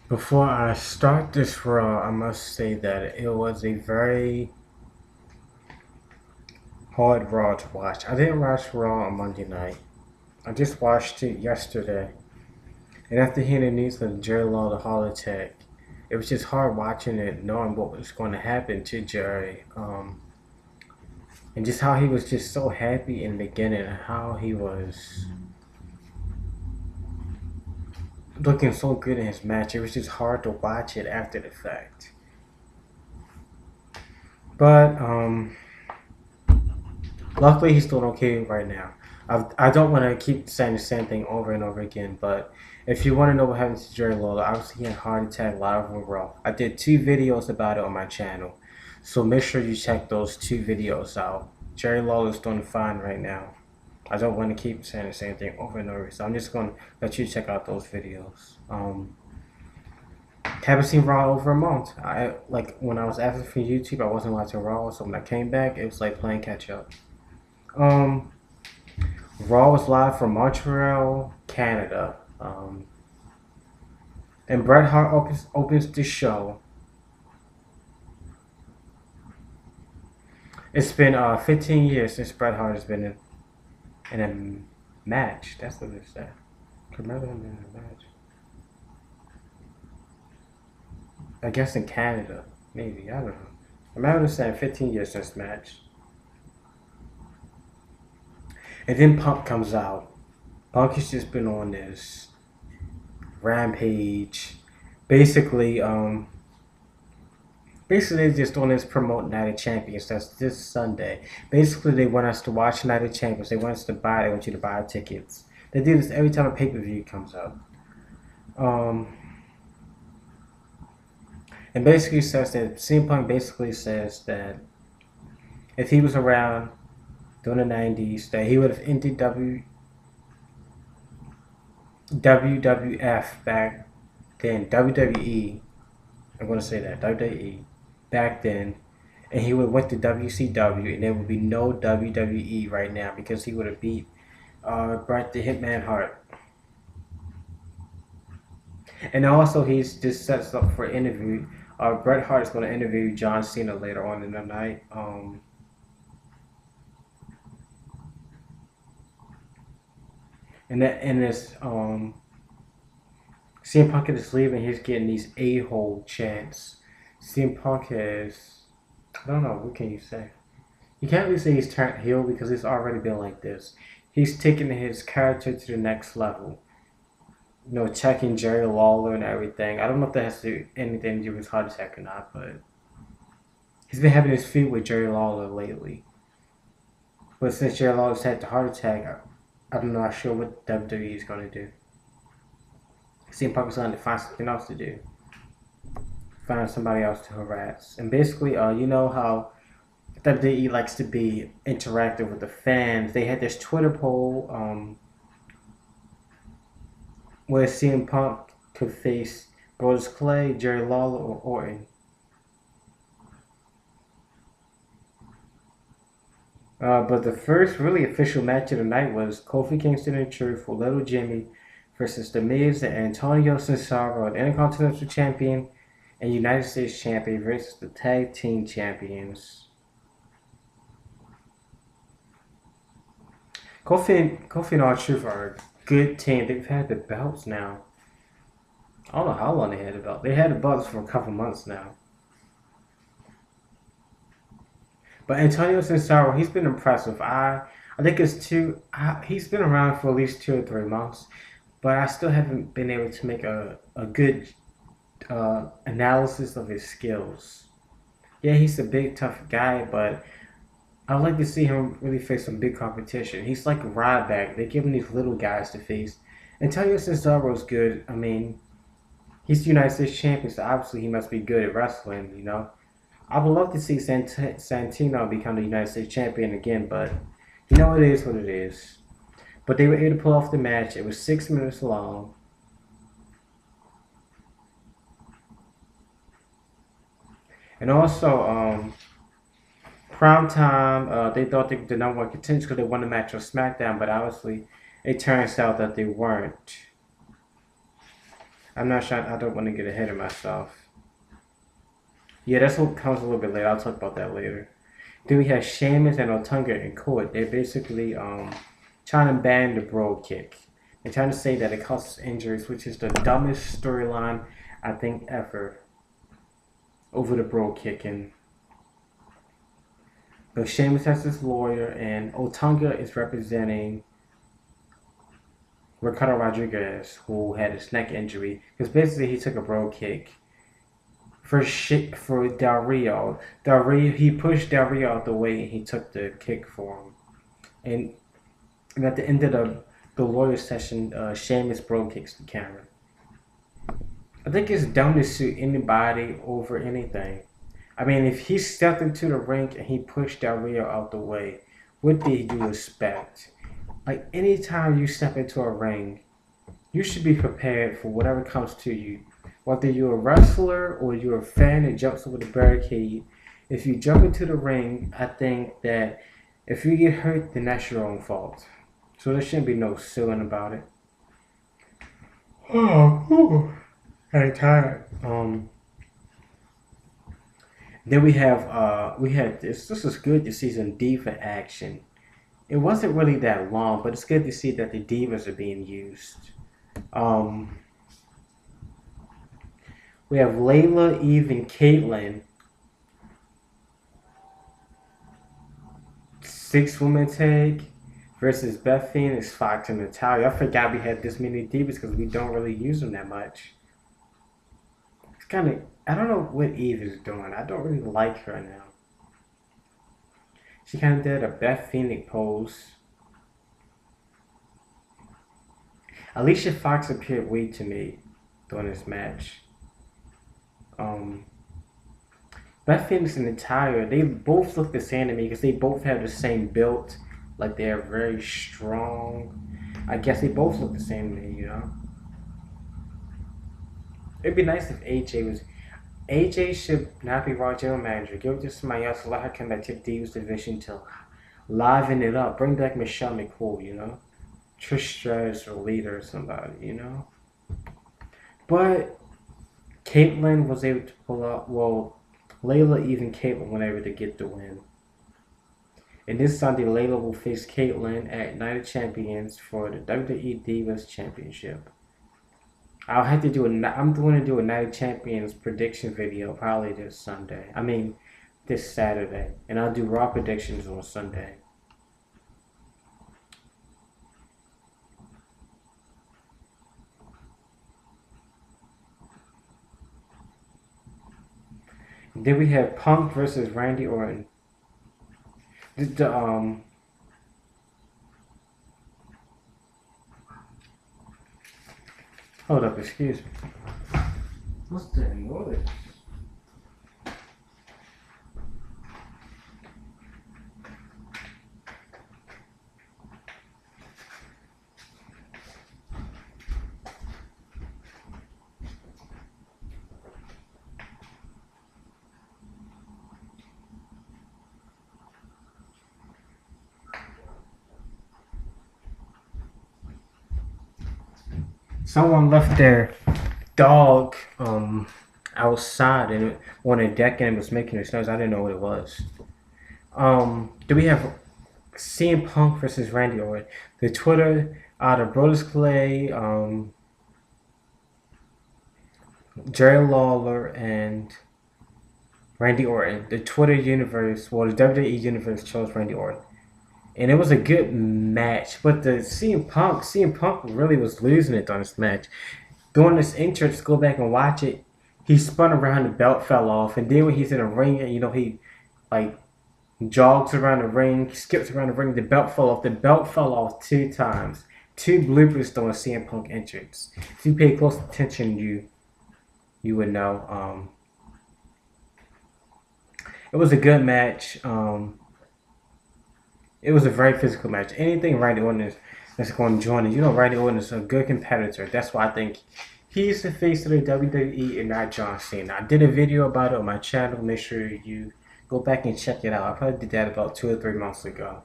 Before I start this Raw, I must say that it was a very hard Raw to watch. I didn't watch Raw on Monday night. I just watched it yesterday. And after hearing the news of Jerry Lawler heart attack, it was just hard watching it, knowing what was going to happen to Jerry. And just how he was just so happy in the beginning, and how he was looking so good in his match. It was just hard to watch it after the fact. But luckily, he's doing okay right now. I don't want to keep saying the same thing over and over again, but if you want to know what happened to Jerry Lawler, obviously he had a heart attack live on Raw. I did 2 videos about it on my channel, so make sure you check those 2 videos out. Jerry Lawler's doing fine right now. I don't want to keep saying the same thing over and over, so I'm just going to let you check out those videos. Haven't seen Raw over a month. I like when I was absent from YouTube, I wasn't watching Raw, so when I came back, it was like playing catch up. Um, Raw was live from Montreal, Canada. And Bret Hart opens the show. It's been 15 years since Bret Hart has been in a match. That's what it said. Remember him in a match. I guess in Canada, maybe. I don't know. I remember them saying 15 years since match. And then Punk comes out. Punk has just been on this rampage. Basically, basically just doing this promote Night of Champions. That's this Sunday. Basically, they want us to watch Night of Champions. They want us to buy. They want you to buy tickets. They do this every time a pay-per-view comes out. And basically says that CM Punk basically says that if he was around during the 90s, that he would have ended WWF back then, WWE. I'm going to say that WWE back then, and he would have went to WCW, and there would be no WWE right now because he would have beat Bret the Hitman Hart. And also, he's just sets up for an interview. Bret Hart is going to interview John Cena later on in the night. And this CM Punk is leaving. He's getting these a-hole chants. CM Punk has, I don't know, what can you say? You can't really say he's turned heel because it's already been like this. He's taken his character to the next level. You know, checking Jerry Lawler and everything. I don't know if that has to do anything to do with his heart attack or not, but he's been having his feud with Jerry Lawler lately. But since Jerry Lawler's had the heart attack, I'm not sure what WWE is going to do. CM Punk is going to find something else to do. Find somebody else to harass. And basically, you know how WWE likes to be interactive with the fans. They had this Twitter poll where CM Punk could face Brodus Clay, Jerry Lawler, or Orton. But the first really official match of the night was Kofi Kingston and Truth for Little Jimmy versus The Miz and Antonio Cesaro, the Intercontinental Champion and United States Champion versus the Tag Team Champions. Kofi and R-Truth are a good team. They've had the belts now. I don't know how long they had the belt. They had the belts for a couple months now. But Antonio Cesaro, he's been impressive. I think it's he's been around for at least 2 or 3 months, but I still haven't been able to make a good analysis of his skills. Yeah, he's a big, tough guy, but I'd like to see him really face some big competition. He's like a Ryback. They give him these little guys to face. Antonio Cesaro is good. I mean, he's the United States champion, so obviously he must be good at wrestling, you know. I would love to see Santino become the United States champion again, but you know it is what it is. But they were able to pull off the match. It was 6 minutes long. And also, Prime Time, they thought they were the number 1 contenders because they won the match on SmackDown, but obviously it turns out that they weren't. I'm not sure. I don't want to get ahead of myself. Yeah, that's what comes a little bit later. I'll talk about that later. Then we have Sheamus and Otunga in court. They're basically trying to ban the brogue kick. They're trying to say that it causes injuries, which is the dumbest storyline I think ever over the brogue kicking. So Sheamus has his lawyer, and Otunga is representing Ricardo Rodriguez, who had his neck injury, because basically he took a brogue kick for Del Rio. He pushed Del Rio out the way, and he took the kick for him. And at the end of the lawyer session, Sheamus brogue kicks the camera. I think it's dumb to sue anybody over anything. I mean, if he stepped into the ring and he pushed Del Rio out the way, what did you expect? Like, anytime you step into a ring, you should be prepared for whatever comes to you. Whether you're a wrestler or you're a fan that jumps over the barricade, if you jump into the ring, I think that if you get hurt, then that's your own fault. So there shouldn't be no suing about it. Oh, I'm tired. Then we had this. This is good to see some diva action. It wasn't really that long, but it's good to see that the divas are being used. We have Layla, Eve, and Caitlyn. 6-woman tag versus Beth Phoenix, Fox, and Natalia. I forgot we had this many divas because we don't really use them that much. It's kind of, I don't know what Eve is doing. I don't really like her now. She kind of did a Beth Phoenix pose. Alicia Fox appeared weak to me during this match. Beth Phoenix and Natalia, they both look the same to me because they both have the same build. Like, they're very strong. I guess they both look the same to me, you know? It'd be nice if AJ was... AJ should not be Raw General Manager. Give it to somebody else. Let her come back to the Divas division to liven it up. Bring back Michelle McCool, you know? Trish Stratus or Leader or somebody, you know? But Caitlyn was able to pull out... Well, Layla, even Caitlyn were able to get the win. And this Sunday, Layla will face Caitlyn at Night of Champions for the WWE Divas Championship. I'll have to do I'm going to do a Night of Champions prediction video probably this Sunday. I mean, this Saturday. And I'll do Raw predictions on Sunday. Then we have Punk versus Randy Orton. Hold up, excuse me. What's that noise? Someone left their dog outside and on a deck and was making a noise. I didn't know what it was. Do we have CM Punk versus Randy Orton? The Twitter, the Brodus Clay, Jerry Lawler, and Randy Orton. The Twitter universe, well, the WWE universe chose Randy Orton. And it was a good match, but the CM Punk really was losing it on this match. During this entrance, go back and watch it. He spun around, the belt fell off, and then when he's in the ring, and he like jogs around the ring, skips around the ring, the belt fell off. The belt fell off 2 times. 2 bloopers during CM Punk entrance. If you pay close attention, you would know. It was a good match. It was a very physical match. Anything Randy Orton that's going to join it, Randy Orton is a good competitor. That's why I think he's the face of the WWE and not John Cena. I did a video about it on my channel. Make sure you go back and check it out. I probably did that about 2 or 3 months ago.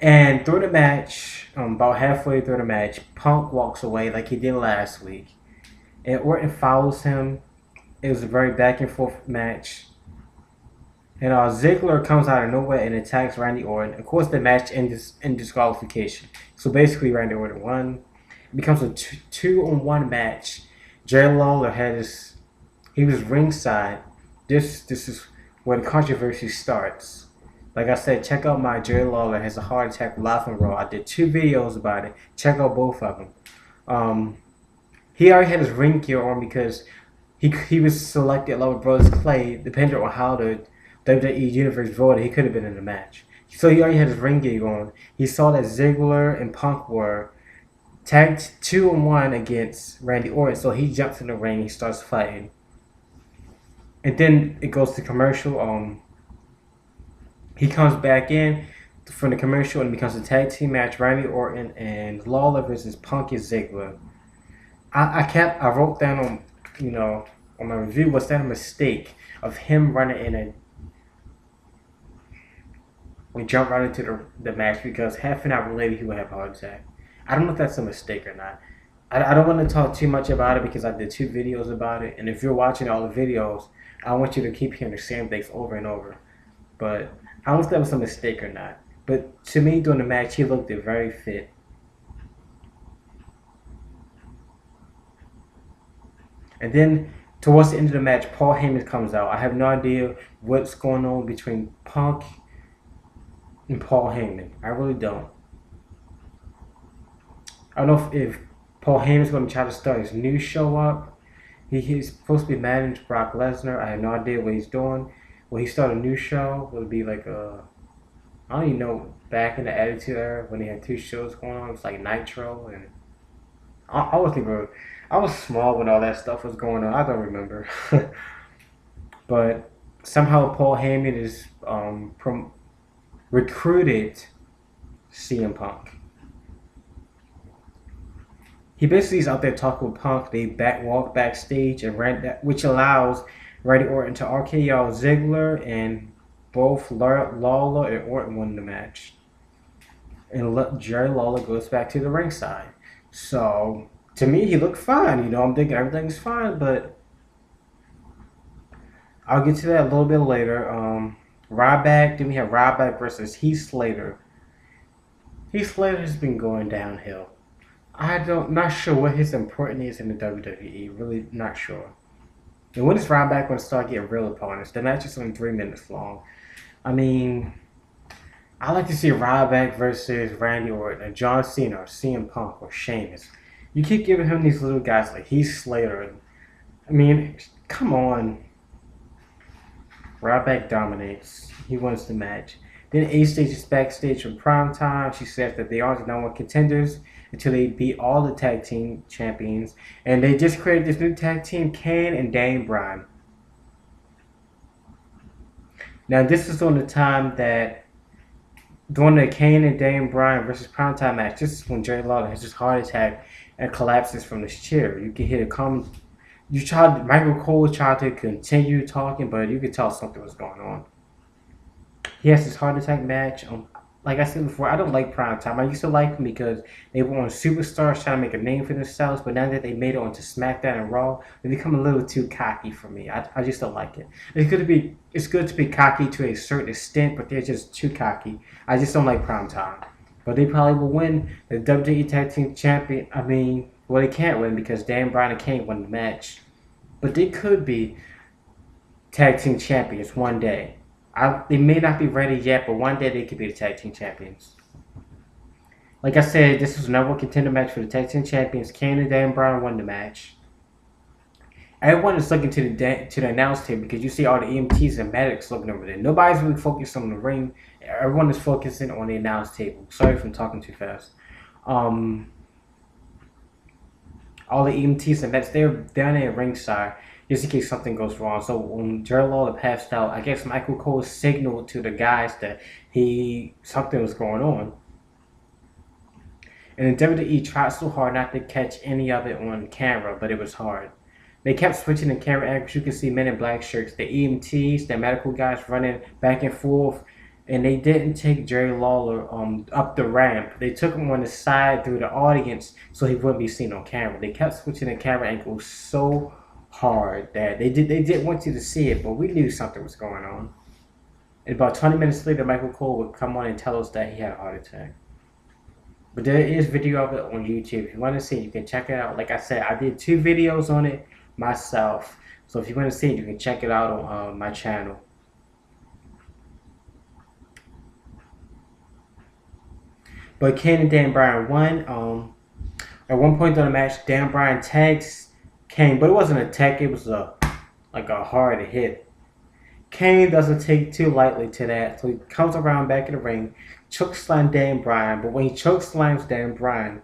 And through the match, about halfway through the match, Punk walks away like he did last week. and Orton follows him. It was a very back and forth match. And Ziggler comes out of nowhere and attacks Randy Orton. Of course, the match ends in disqualification. So basically, Randy Orton won. It becomes a two-on-one match. Jerry Lawler he was ringside. This is where the controversy starts. Like I said, check out my Jerry Lawler has a heart attack live on Raw. I did 2 videos about it. Check out both of them. He already had his ring gear on because he was selected along with Brothers Clay, depending on how the WWE Universe voted. He could have been in the match. So he already had his ring gear on. He saw that Ziggler and Punk were tagged 2-on-1 against Randy Orton. So he jumps in the ring. He starts fighting. And then it goes to commercial. He comes back in from the commercial and it becomes a tag team match. Randy Orton and Lawler versus Punk and Ziggler. I wrote down on my review, was that a mistake of him running in and jump right into the match because half an hour later he would have a heart attack. I don't know if that's a mistake or not. I don't want to talk too much about it because I did 2 videos about it, and if you're watching all the videos, I want you to keep hearing the same things over and over. But I don't know if that was a mistake or not. But to me, during the match, he looked very fit. And then towards the end of the match, Paul Heyman comes out. I have no idea what's going on between Punk and Paul Heyman. I really don't. I don't know if Paul Heyman's going to try to start his new show up. He's supposed to be managing Brock Lesnar. I have no idea what he's doing. Will he start a new show? Will it be like I don't even know, back in the Attitude Era when they had 2 shows going on? It's like Nitro and I was small when all that stuff was going on. I don't remember. But somehow Paul Heyman is recruited CM Punk. He basically is out there talking with Punk. They walk backstage and which allows Randy Orton to RKO Ziggler, and both Lawler and Orton won the match. And Jerry Lawler goes back to the ringside. So to me, he looked fine. I'm thinking everything's fine, but I'll get to that a little bit later. Ryback. Then we have Ryback versus Heath Slater. Heath Slater has been going downhill. Not sure what his importance is in the WWE. Really not sure. And when is Ryback going to start getting real opponents? The match is only 3 minutes long. I mean, I like to see Ryback versus Randy Orton, or John Cena, or CM Punk, or Sheamus. You keep giving him these little guys like Heath Slater. I mean, come on. Ryback dominates. He wins the match. Then A-Stage is backstage from Prime Time. She says that they aren't the number 1 contenders until they beat all the tag team champions. And they just created this new tag team, Kane and Daniel Bryan. Now, this is on the time that during the Kane and Daniel Bryan versus Prime Time match, this is when Jerry Lawler has his heart attack and collapses from his chair. You can hear the comment. Michael Cole tried to continue talking, but you could tell something was going on. He has this heart attack match. Like I said before, I don't like Prime Time. I used to like them because they were on Superstars trying to make a name for themselves, but now that they made it onto SmackDown and Raw, they become a little too cocky for me. I just don't like it. It's good to be cocky to a certain extent, but they're just too cocky. I just don't like Prime Time. But they probably will win the WWE Tag Team Champion. I mean, well, they can't win because Dan Bryan and Kane won the match. But they could be Tag Team Champions one day. They may not be ready yet, but one day they could be the Tag Team Champions. Like I said, this was another contender match for the Tag Team Champions. Kane and Dan Bryan won the match. Everyone is looking to the announce table because you see all the EMTs and medics looking over there. Nobody's really focused on the ring. Everyone is focusing on the announce table. Sorry if I'm talking too fast. All the EMTs and medics, they're down there at ringside just in case something goes wrong. So when Jerry Lawler passed out, I guess Michael Cole signaled to the guys that something was going on. And then WWE tried so hard not to catch any of it on camera, but it was hard. They kept switching the camera angles. You can see men in black shirts, the EMTs, the medical guys running back and forth. and they didn't take Jerry Lawler up the ramp. They took him on the side through the audience so he wouldn't be seen on camera. They kept switching the camera angle so hard that they didn't want you to see it, but we knew something was going on. And about 20 minutes later, Michael Cole would come on and tell us that he had a heart attack. But there is video of it on YouTube. If you want to see it, you can check it out. Like I said, I did 2 videos on it myself. So if you want to see it, you can check it out on my channel. But Kane and Dan Bryan won. At one point in the match, Dan Bryan tags Kane, but it wasn't a tag. It was like a hard hit. Kane doesn't take too lightly to that, so he comes around back in the ring, chokeslam Dan Bryan. But when he chokeslams Dan Bryan,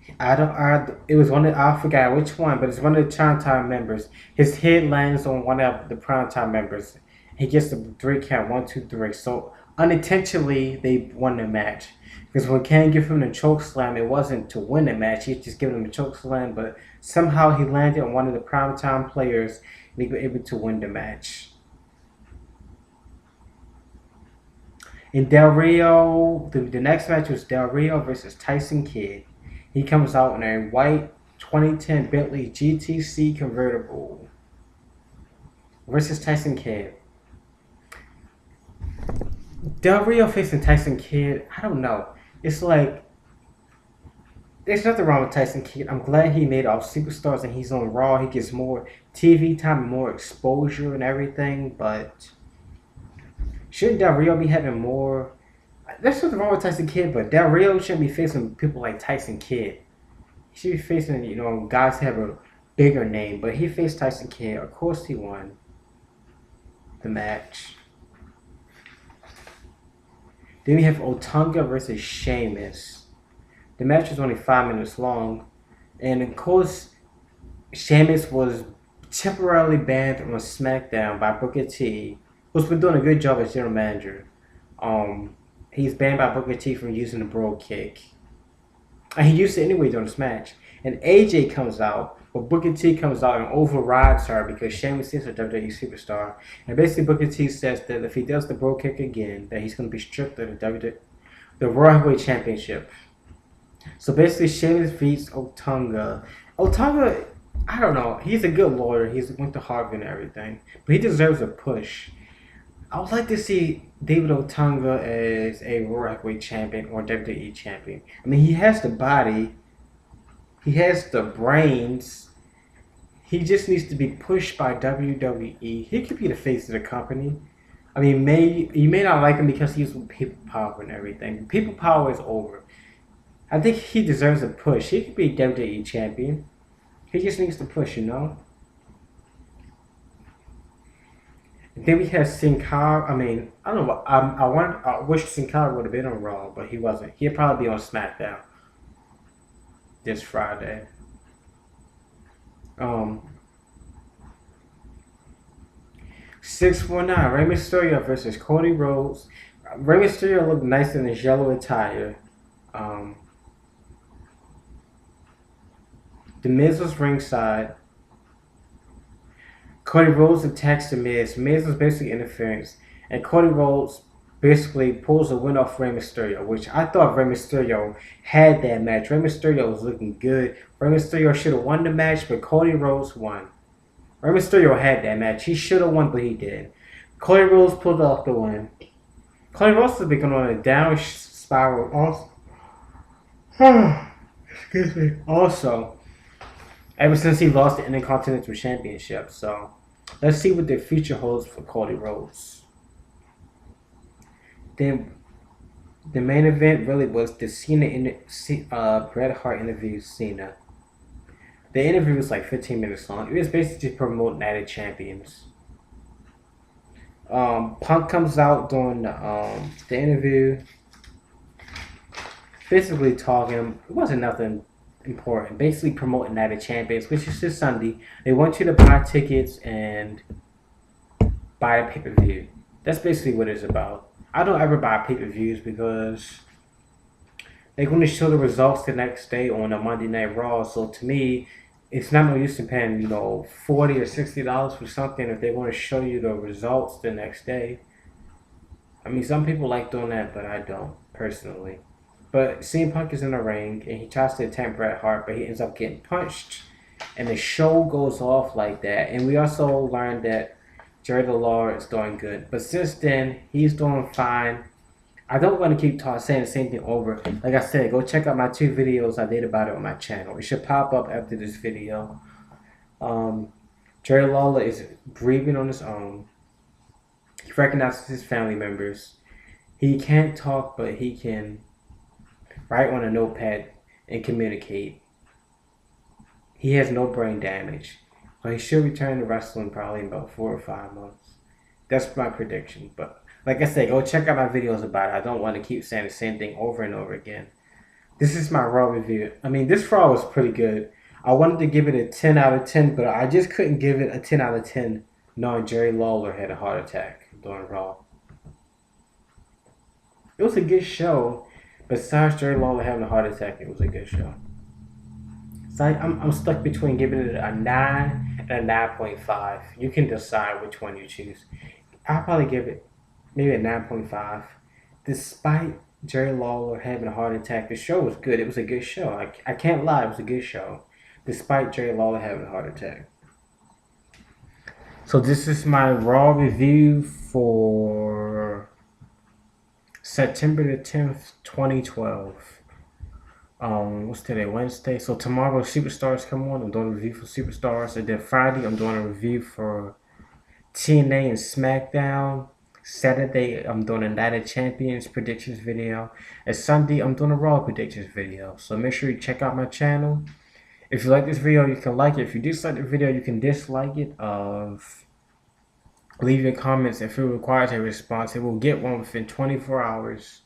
it was one of, I forgot which one, but it's one of the Primetime members. His head lands on one of the Primetime members. He gets the 3 count, 1, 2, 3. So unintentionally, they won the match. Because when Kane gave him the chokeslam, it wasn't to win the match. He just giving him a chokeslam, but somehow he landed on one of the Primetime players, and he was able to win the match. In Del Rio, the next match was Del Rio versus Tyson Kidd. He comes out in a white 2010 Bentley GTC convertible versus Tyson Kidd. Del Rio facing Tyson Kidd, I don't know. It's like, there's nothing wrong with Tyson Kidd. I'm glad he made all superstars and he's on Raw. He gets more TV time, more exposure and everything, but shouldn't Del Rio be having more? There's nothing wrong with Tyson Kidd, but Del Rio shouldn't be facing people like Tyson Kidd. He should be facing, guys who have a bigger name. But he faced Tyson Kidd. Of course he won the match. Then we have Otunga versus Sheamus. The match was only 5 minutes long. And of course, Sheamus was temporarily banned on SmackDown by Booker T, who's been doing a good job as general manager. He's banned by Booker T from using the bro kick. And he used it anyway during this match. And AJ comes out, but Booker T comes out and overrides her because Sheamus is a WWE superstar. And basically Booker T says that if he does the bro kick again, that he's going to be stripped of the Royal Heavyweight Championship. So basically Sheamus beats Otunga. Otunga, I don't know, he's a good lawyer. He's went to Harvard and everything. But he deserves a push. I would like to see David Otunga as a Royal Heavyweight Champion or WWE Champion. I mean, he has the body. He has the brains. He just needs to be pushed by WWE. He could be the face of the company. I mean, you may not like him because he's with people power and everything. People power is over. I think he deserves a push. He could be WWE Champion. He just needs to push, Then we had Sin Cara. I mean, I don't know. I wish Sin Cara would have been on Raw, but he wasn't. He'll probably be on SmackDown this Friday. 619 Rey Mysterio versus Cody Rhodes. Rey Mysterio looked nice in his yellow attire. The Miz was ringside. Cody Rhodes attacks the Miz. Miz was basically interference. And Cody Rhodes basically pulls a win off Rey Mysterio, which I thought Rey Mysterio had that match. Rey Mysterio was looking good. Rey Mysterio should have won the match, but Cody Rhodes won. Rey Mysterio had that match. He should have won, but he did. Cody Rhodes pulled off the win. Cody Rhodes has been going on a down spiral also. Excuse me. Also, ever since he lost the Intercontinental Championship. So, let's see what the future holds for Cody Rhodes. Then, the main event really was the Bret Hart interview Cena. The interview was like 15 minutes long. It was basically just promoting Night of Champions. Punk comes out during the interview, basically talking. It wasn't nothing important. Basically promoting Night of Champions, which is this Sunday. They want you to buy tickets and buy a pay-per-view. That's basically what it's about. I don't ever buy pay-per-views because they're going to show the results the next day on a Monday Night Raw. So to me, it's not no use in paying, $40 or $60 for something if they want to show you the results the next day. I mean, some people like doing that, but I don't personally. But CM Punk is in the ring and he tries to attack Bret Hart, but he ends up getting punched, and the show goes off like that. And we also learned that Jerry Lawler is doing good, but since then he's doing fine. I don't want to keep saying the same thing over. Like I said, go check out my 2 videos I did about it on my channel. It should pop up after this video. Jerry Lawler is breathing on his own. He recognizes his family members. He can't talk, but he can write on a notepad and communicate. He has no brain damage. So he should return to wrestling probably in about 4 or 5 months. That's my prediction. But like I said, go check out my videos about it. I don't want to keep saying the same thing over and over again. This is my Raw review. I mean, this Raw was pretty good. I wanted to give it a 10 out of 10, but I just couldn't give it a 10 out of 10 knowing Jerry Lawler had a heart attack during Raw. It was a good show. Besides Jerry Lawler having a heart attack, it was a good show. So I'm stuck between giving it a 9 and a 9.5. You can decide which one you choose. I'll probably give it maybe a 9.5. Despite Jerry Lawler having a heart attack, the show was good. It was a good show. I can't lie, it was a good show. Despite Jerry Lawler having a heart attack. So this is my Raw review for September the 10th, 2012. What's today? Wednesday. So tomorrow Superstars come on. I'm doing a review for Superstars. And then Friday I'm doing a review for TNA and SmackDown. Saturday I'm doing a Night of Champions predictions video. And Sunday I'm doing a Raw predictions video. So make sure you check out my channel. If you like this video, you can like it. If you dislike the video, you can dislike it. Leave your comments. If it requires a response, it will get one within 24 hours.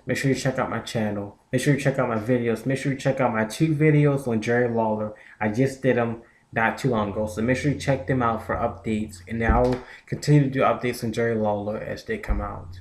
Make sure you check out my channel. Make sure you check out my videos. Make sure you check out my 2 videos on Jerry Lawler. I just did them not too long ago. So make sure you check them out for updates. And I will continue to do updates on Jerry Lawler as they come out.